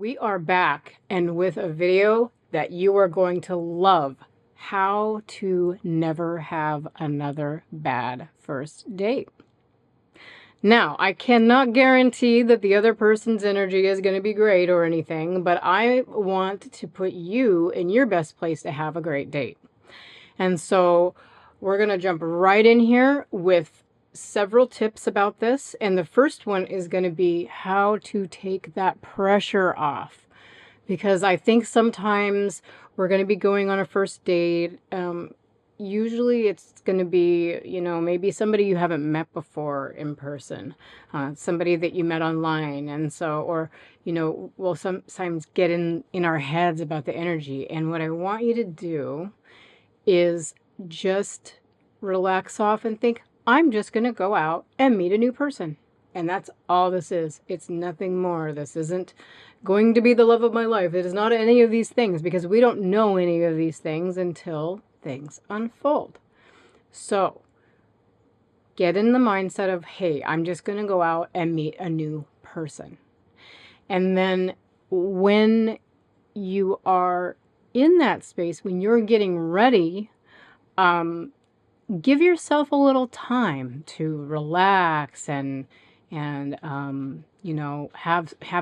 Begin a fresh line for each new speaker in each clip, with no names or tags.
We are back and with a video that you are going to love. How to never have another bad first date. Now, I cannot guarantee that the other person's energy is going to be great or anything, but I want to put you in your best place to have a great date. And so we're going to jump right in here with several tips about this. And the first one is going to be how to take that pressure off. Because I think sometimes we're going to be going on a first date. Usually it's going to be, maybe somebody you haven't met before in person, somebody that you met online. And so, or, we'll sometimes get in our heads about the energy. And what I want you to do is just relax off and think, I'm just going to go out and meet a new person. And that's all this is. It's nothing more. This isn't going to be the love of my life. It is not any of these things, because we don't know any of these things until things unfold. So get in the mindset of, hey, I'm just going to go out and meet a new person. And then when you are in that space, when you're getting ready, give yourself a little time to relax and have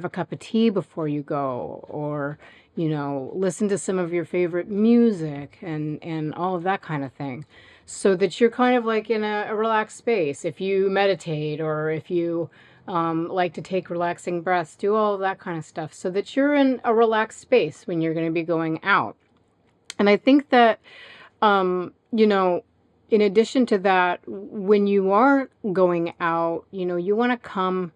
a cup of tea before you go, or listen to some of your favorite music and all of that kind of thing, so that you're kind of like in a relaxed space. If you meditate, or if you like to take relaxing breaths, do all of that kind of stuff, so that you're in a relaxed space when you're going to be going out. And I think that in addition to that, when you are going out, you want to come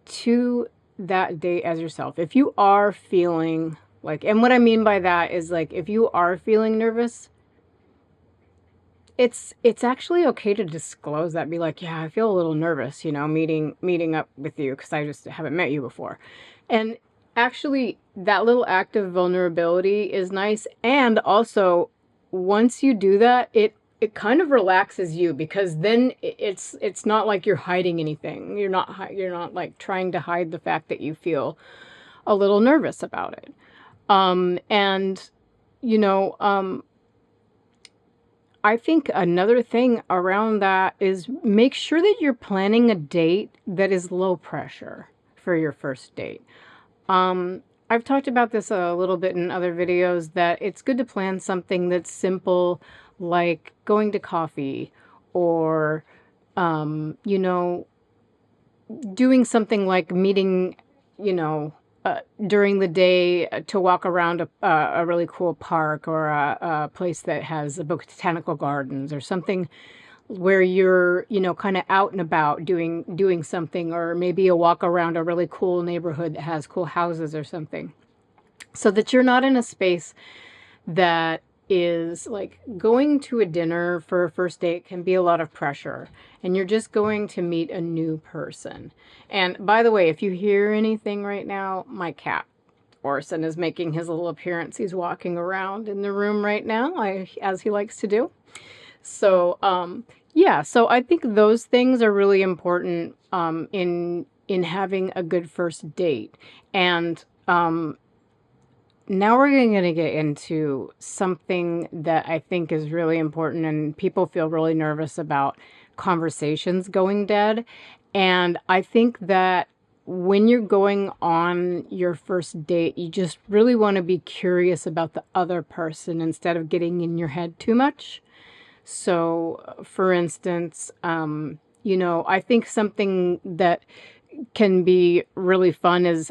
to that date as yourself. If you are feeling like, and what I mean by that is, like, if you are feeling nervous, it's actually okay to disclose that. Be like, yeah, I feel a little nervous, meeting up with you because I just haven't met you before. And actually, that little act of vulnerability is nice. And also, once you do that, it kind of relaxes you, because then it's not like you're hiding anything. You're not like trying to hide the fact that you feel a little nervous about it. I think another thing around that is make sure that you're planning a date that is low pressure for your first date. I've talked about this a little bit in other videos, that it's good to plan something that's simple, like going to coffee, or, doing something like meeting, during the day to walk around a really cool park, or a place that has botanical gardens, or something where you're, kind of out and about doing something, or maybe a walk around a really cool neighborhood that has cool houses or something, so that you're not in a space that is like going to a dinner for a first date can be a lot of pressure, and you're just going to meet a new person. And by the way, if you hear anything right now, my cat Orson is making his little appearance. He's walking around in the room right now, as he likes to do. So yeah, so I think those things are really important in having a good first date. And now we're going to get into something that I think is really important, and people feel really nervous about: conversations going dead. And I think that when you're going on your first date, you just really want to be curious about the other person instead of getting in your head too much. So, for instance, I think something that can be really fun is,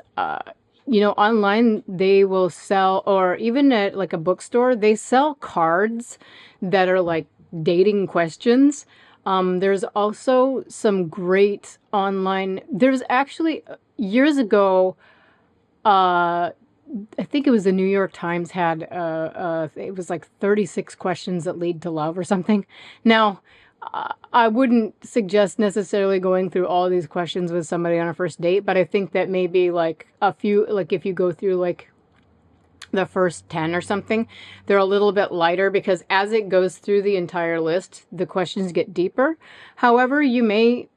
online they will sell, or even at like a bookstore, they sell cards that are like dating questions. There's also some great online, there's actually, years ago, I think it was the New York Times had, it was like 36 questions that lead to love or something. Now, I wouldn't suggest necessarily going through all these questions with somebody on a first date, but I think that maybe like a few, like if you go through like the first 10 or something, they're a little bit lighter, because as it goes through the entire list, the questions get deeper. However, you may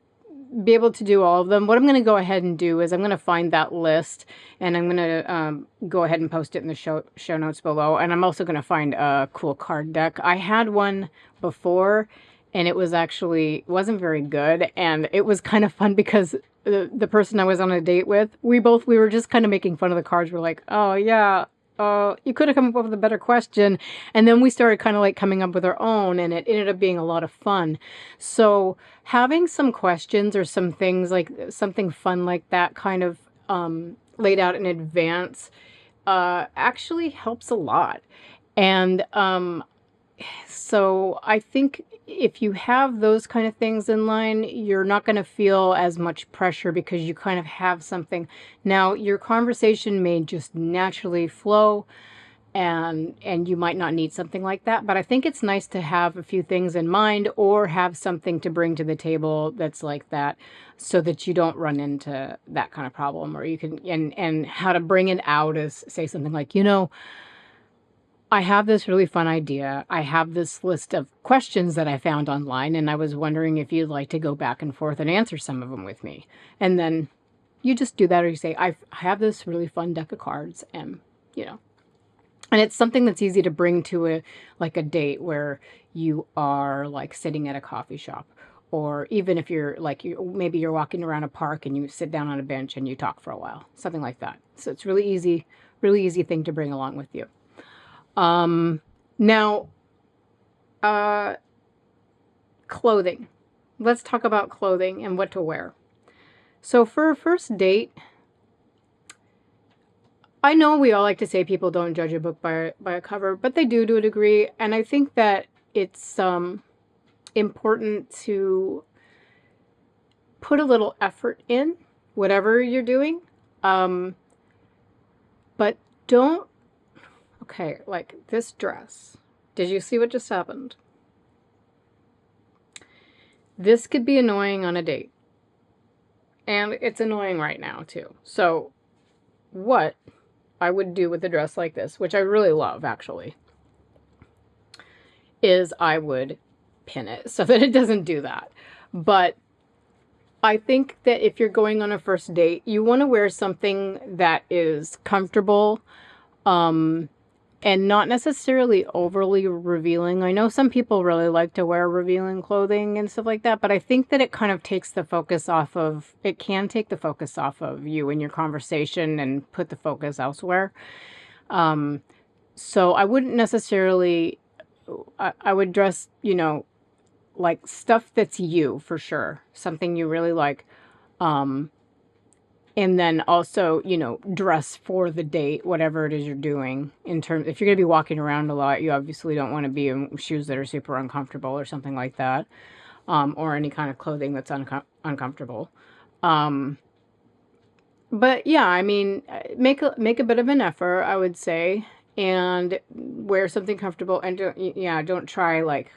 be able to do all of them. What I'm going to go ahead and do is I'm going to find that list, and I'm going to go ahead and post it in the show notes below. And I'm also going to find a cool card deck. I had one before, and it was actually wasn't very good, and it was kind of fun because the person I was on a date with, we were just kind of making fun of the cards. We're like, oh yeah, you could have come up with a better question. And then we started kind of like coming up with our own, and it ended up being a lot of fun. So having some questions or some things like something fun like that kind of laid out in advance actually helps a lot. And so I think if you have those kind of things in line, you're not going to feel as much pressure because you kind of have something. Now, your conversation may just naturally flow, and you might not need something like that, but I think it's nice to have a few things in mind or have something to bring to the table that's like that, so that you don't run into that kind of problem. Or you can, and how to bring it out is say something like, you know, I have this really fun idea. I have this list of questions that I found online, and I was wondering if you'd like to go back and forth and answer some of them with me. And then you just do that, or you say, I have this really fun deck of cards, and, you know. And it's something that's easy to bring to a date where you are like sitting at a coffee shop, or even if you're like, maybe you're walking around a park and you sit down on a bench and you talk for a while, something like that. So it's really easy thing to bring along with you. Now, clothing. Let's talk about clothing and what to wear. So for a first date, I know we all like to say people don't judge a book by a cover, but they do to a degree. And I think that it's important to put a little effort in whatever you're doing. But don't, okay, like this dress. Did you see what just happened? This could be annoying on a date. And it's annoying right now too. So what I would do with a dress like this, which I really love actually, is I would pin it so that it doesn't do that. But I think that if you're going on a first date, you want to wear something that is comfortable, and not necessarily overly revealing. I know some people really like to wear revealing clothing and stuff like that, but I think that it kind of takes the focus off of, it can take the focus off of you and your conversation and put the focus elsewhere. So I wouldn't necessarily, I would dress, you know, like stuff that's you for sure. Something you really like. And then also, you know, dress for the date, whatever it is you're doing. In terms, if you're going to be walking around a lot, you obviously don't want to be in shoes that are super uncomfortable or something like that, or any kind of clothing that's uncomfortable. But yeah, I mean, make a bit of an effort, I would say, and wear something comfortable. And don't try like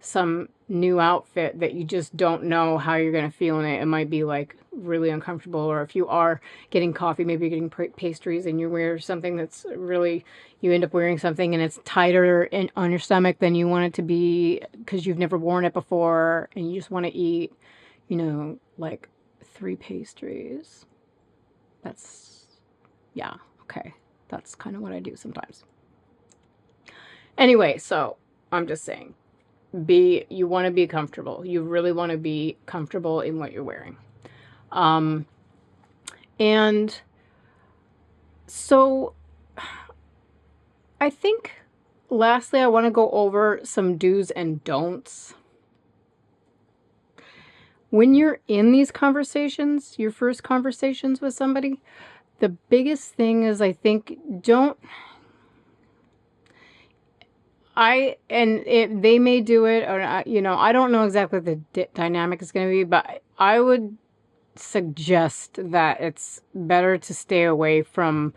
some new outfit that you just don't know how you're going to feel in it. It might be like really uncomfortable, or if you are getting coffee, maybe you're getting pastries and you wear something that's really, you end up wearing something and it's tighter on your stomach than you want it to be because you've never worn it before, and you just want to eat, you know, like 3 pastries. That's, yeah, okay. That's kind of what I do sometimes. Anyway, so I'm just saying, you want to be comfortable. You really want to be comfortable in what you're wearing. And so I think lastly, I want to go over some do's and don'ts. When you're in these conversations, your first conversations with somebody, the biggest thing is, I think, they may do it, or, you know, I don't know exactly what the dynamic is going to be, but I would suggest that it's better to stay away from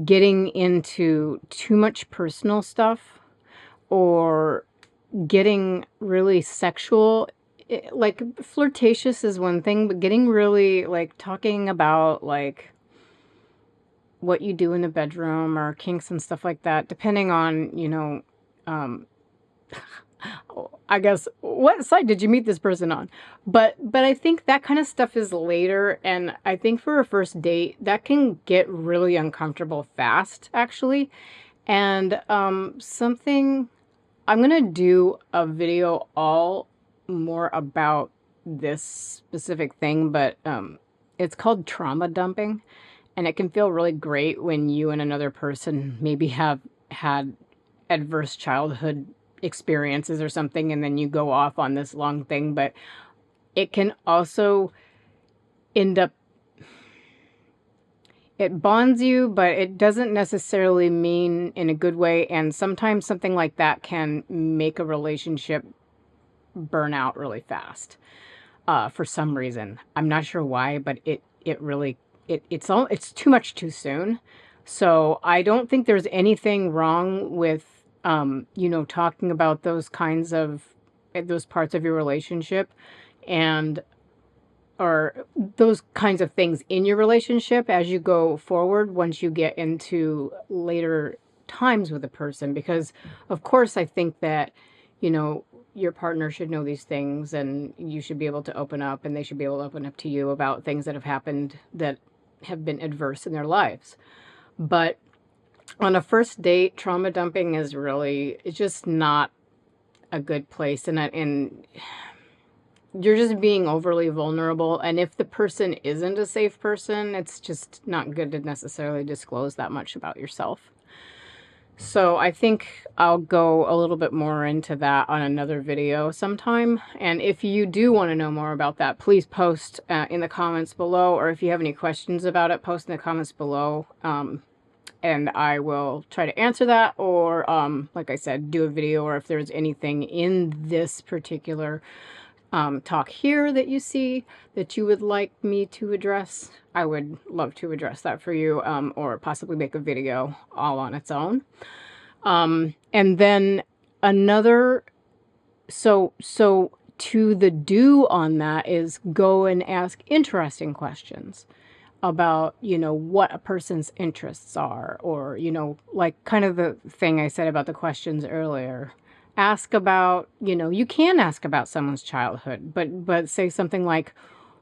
getting into too much personal stuff or getting really sexual. Like, flirtatious is one thing, but getting really, like, talking about, like, what you do in the bedroom or kinks and stuff like that, depending on, you know, I guess, what site did you meet this person on? But I think that kind of stuff is later, and I think for a first date, that can get really uncomfortable fast, actually. And something, I'm gonna do a video all more about this specific thing, but it's called trauma dumping, and it can feel really great when you and another person maybe have had adverse childhood experiences or something, and then you go off on this long thing, but it can also end up, it bonds you, but it doesn't necessarily mean in a good way, and sometimes something like that can make a relationship burn out really fast for some reason. I'm not sure why, but it really, it's too much too soon. So I don't think there's anything wrong with talking about those kinds of, those parts of your relationship, and or those kinds of things in your relationship as you go forward once you get into later times with a person. Because of course I think that, your partner should know these things, and you should be able to open up, and they should be able to open up to you about things that have happened that have been adverse in their lives. But on a first date, trauma dumping is really, it's just not a good place. And you're just being overly vulnerable. And if the person isn't a safe person, it's just not good to necessarily disclose that much about yourself. So I think I'll go a little bit more into that on another video sometime. And if you do want to know more about that, please post in the comments below. Or if you have any questions about it, post in the comments below. And I will try to answer that, or like I said, do a video, or if there's anything in this particular talk here that you see that you would like me to address, I would love to address that for you, or possibly make a video all on its own. And then another, so to the do on that is go and ask interesting questions about, what a person's interests are, or, like kind of the thing I said about the questions earlier. Ask about, you can ask about someone's childhood, but say something like,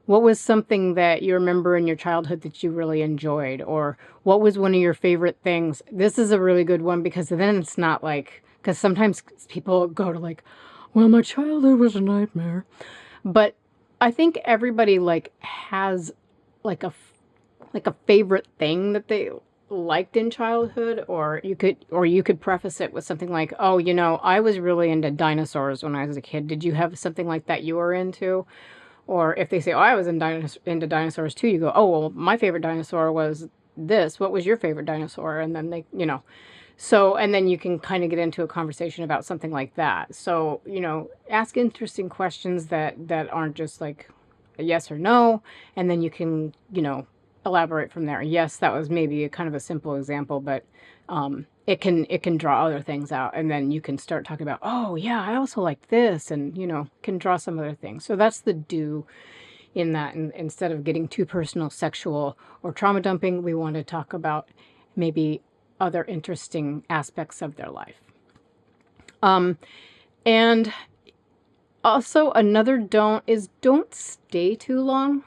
what was something that you remember in your childhood that you really enjoyed? Or what was one of your favorite things? This is a really good one, because then it's not like, because sometimes people go to like, well, my childhood was a nightmare. But I think everybody has like a favorite thing that they liked in childhood, or you could preface it with something like, oh, I was really into dinosaurs when I was a kid. Did you have something like that you were into? Or if they say, oh, I was into dinosaurs too, you go, oh, well, my favorite dinosaur was this. What was your favorite dinosaur? And then they, so, and then you can kind of get into a conversation about something like that. So, ask interesting questions that aren't just like a yes or no, and then you can, elaborate from there. Yes, that was maybe a kind of a simple example, but it can draw other things out, and then you can start talking about, oh yeah, I also like this, and can draw some other things. So that's the do in that. And instead of getting too personal, sexual, or trauma dumping, we want to talk about maybe other interesting aspects of their life. And also another don't is don't stay too long.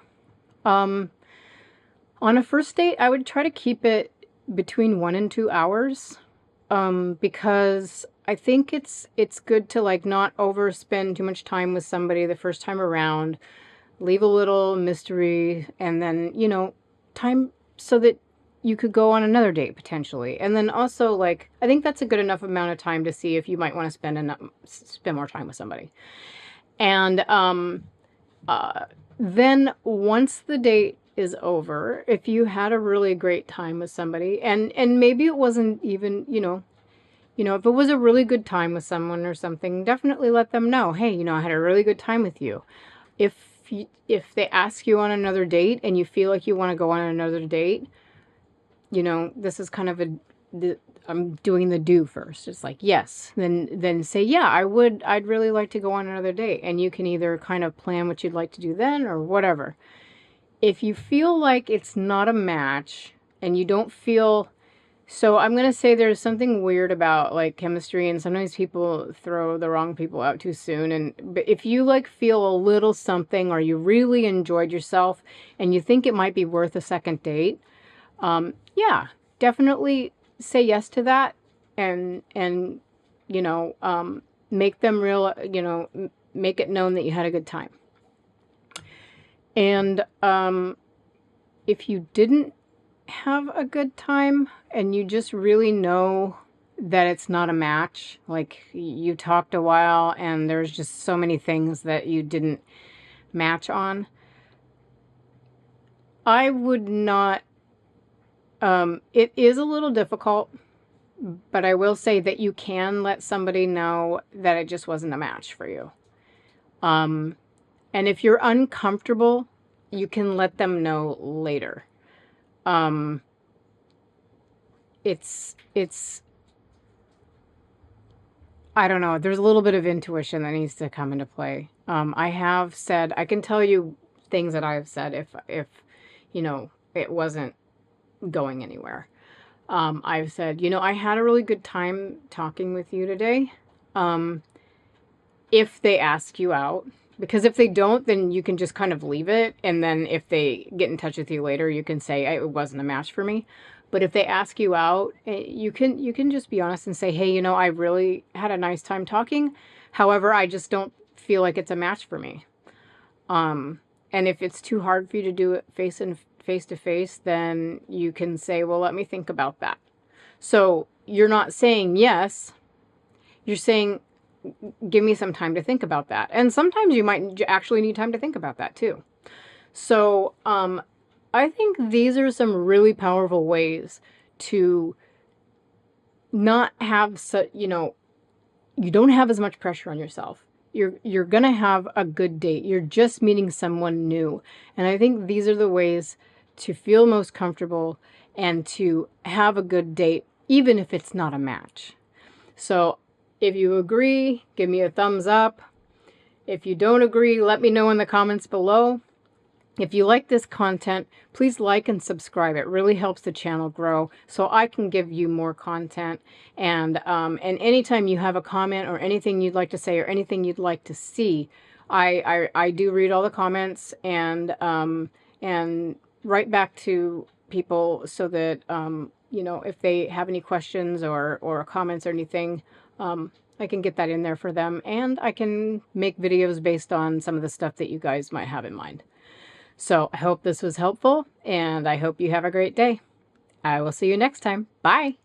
On a first date, I would try to keep it between 1 and 2 hours, because I think it's good to not overspend too much time with somebody the first time around. Leave a little mystery, and then, time so that you could go on another date potentially. And then also, I think that's a good enough amount of time to see if you might want to spend more time with somebody. And then once the date is over, if you had a really great time with somebody, and maybe it wasn't even, if it was a really good time with someone or something, definitely let them know, hey, I had a really good time with you. If they ask you on another date and you feel like you want to go on another date, this is kind of I'm doing the do first. It's like, yes, then say, yeah, I'd really like to go on another date. And you can either kind of plan what you'd like to do then, or whatever. If you feel like it's not a match, and you don't feel So I'm going to say there's something weird about like chemistry, and sometimes people throw the wrong people out too soon. But if you like feel a little something, or you really enjoyed yourself and you think it might be worth a second date, yeah, definitely say yes to that, and you know, make them real, make it known that you had a good time. And if you didn't have a good time and you just really know that it's not a match, like you talked a while and there's just so many things that you didn't match on, I would not, it is a little difficult, but I will say that you can let somebody know that it just wasn't a match for you. And if you're uncomfortable, you can let them know later. It's I don't know. There's a little bit of intuition that needs to come into play. I have said, I can tell you things that I've said if it wasn't going anywhere. I've said, I had a really good time talking with you today. If they ask you out, because if they don't, then you can just kind of leave it. And then if they get in touch with you later, you can say it wasn't a match for me. But if they ask you out, you can just be honest and say, hey, I really had a nice time talking. However, I just don't feel like it's a match for me. And if it's too hard for you to do it face to face, then you can say, well, let me think about that. So you're not saying yes. You're saying, give me some time to think about that. And sometimes you might actually need time to think about that too. So, I think these are some really powerful ways to not have such, you don't have as much pressure on yourself. You're going to have a good date. You're just meeting someone new. And I think these are the ways to feel most comfortable and to have a good date, even if it's not a match. So if you agree, give me a thumbs up. If you don't agree, let me know in the comments below. If you like this content, please like and subscribe. It really helps the channel grow so I can give you more content. And anytime you have a comment or anything you'd like to say or anything you'd like to see, I do read all the comments and write back to people so that, if they have any questions or comments or anything, I can get that in there for them. And I can make videos based on some of the stuff that you guys might have in mind. So I hope this was helpful, and I hope you have a great day. I will see you next time. Bye.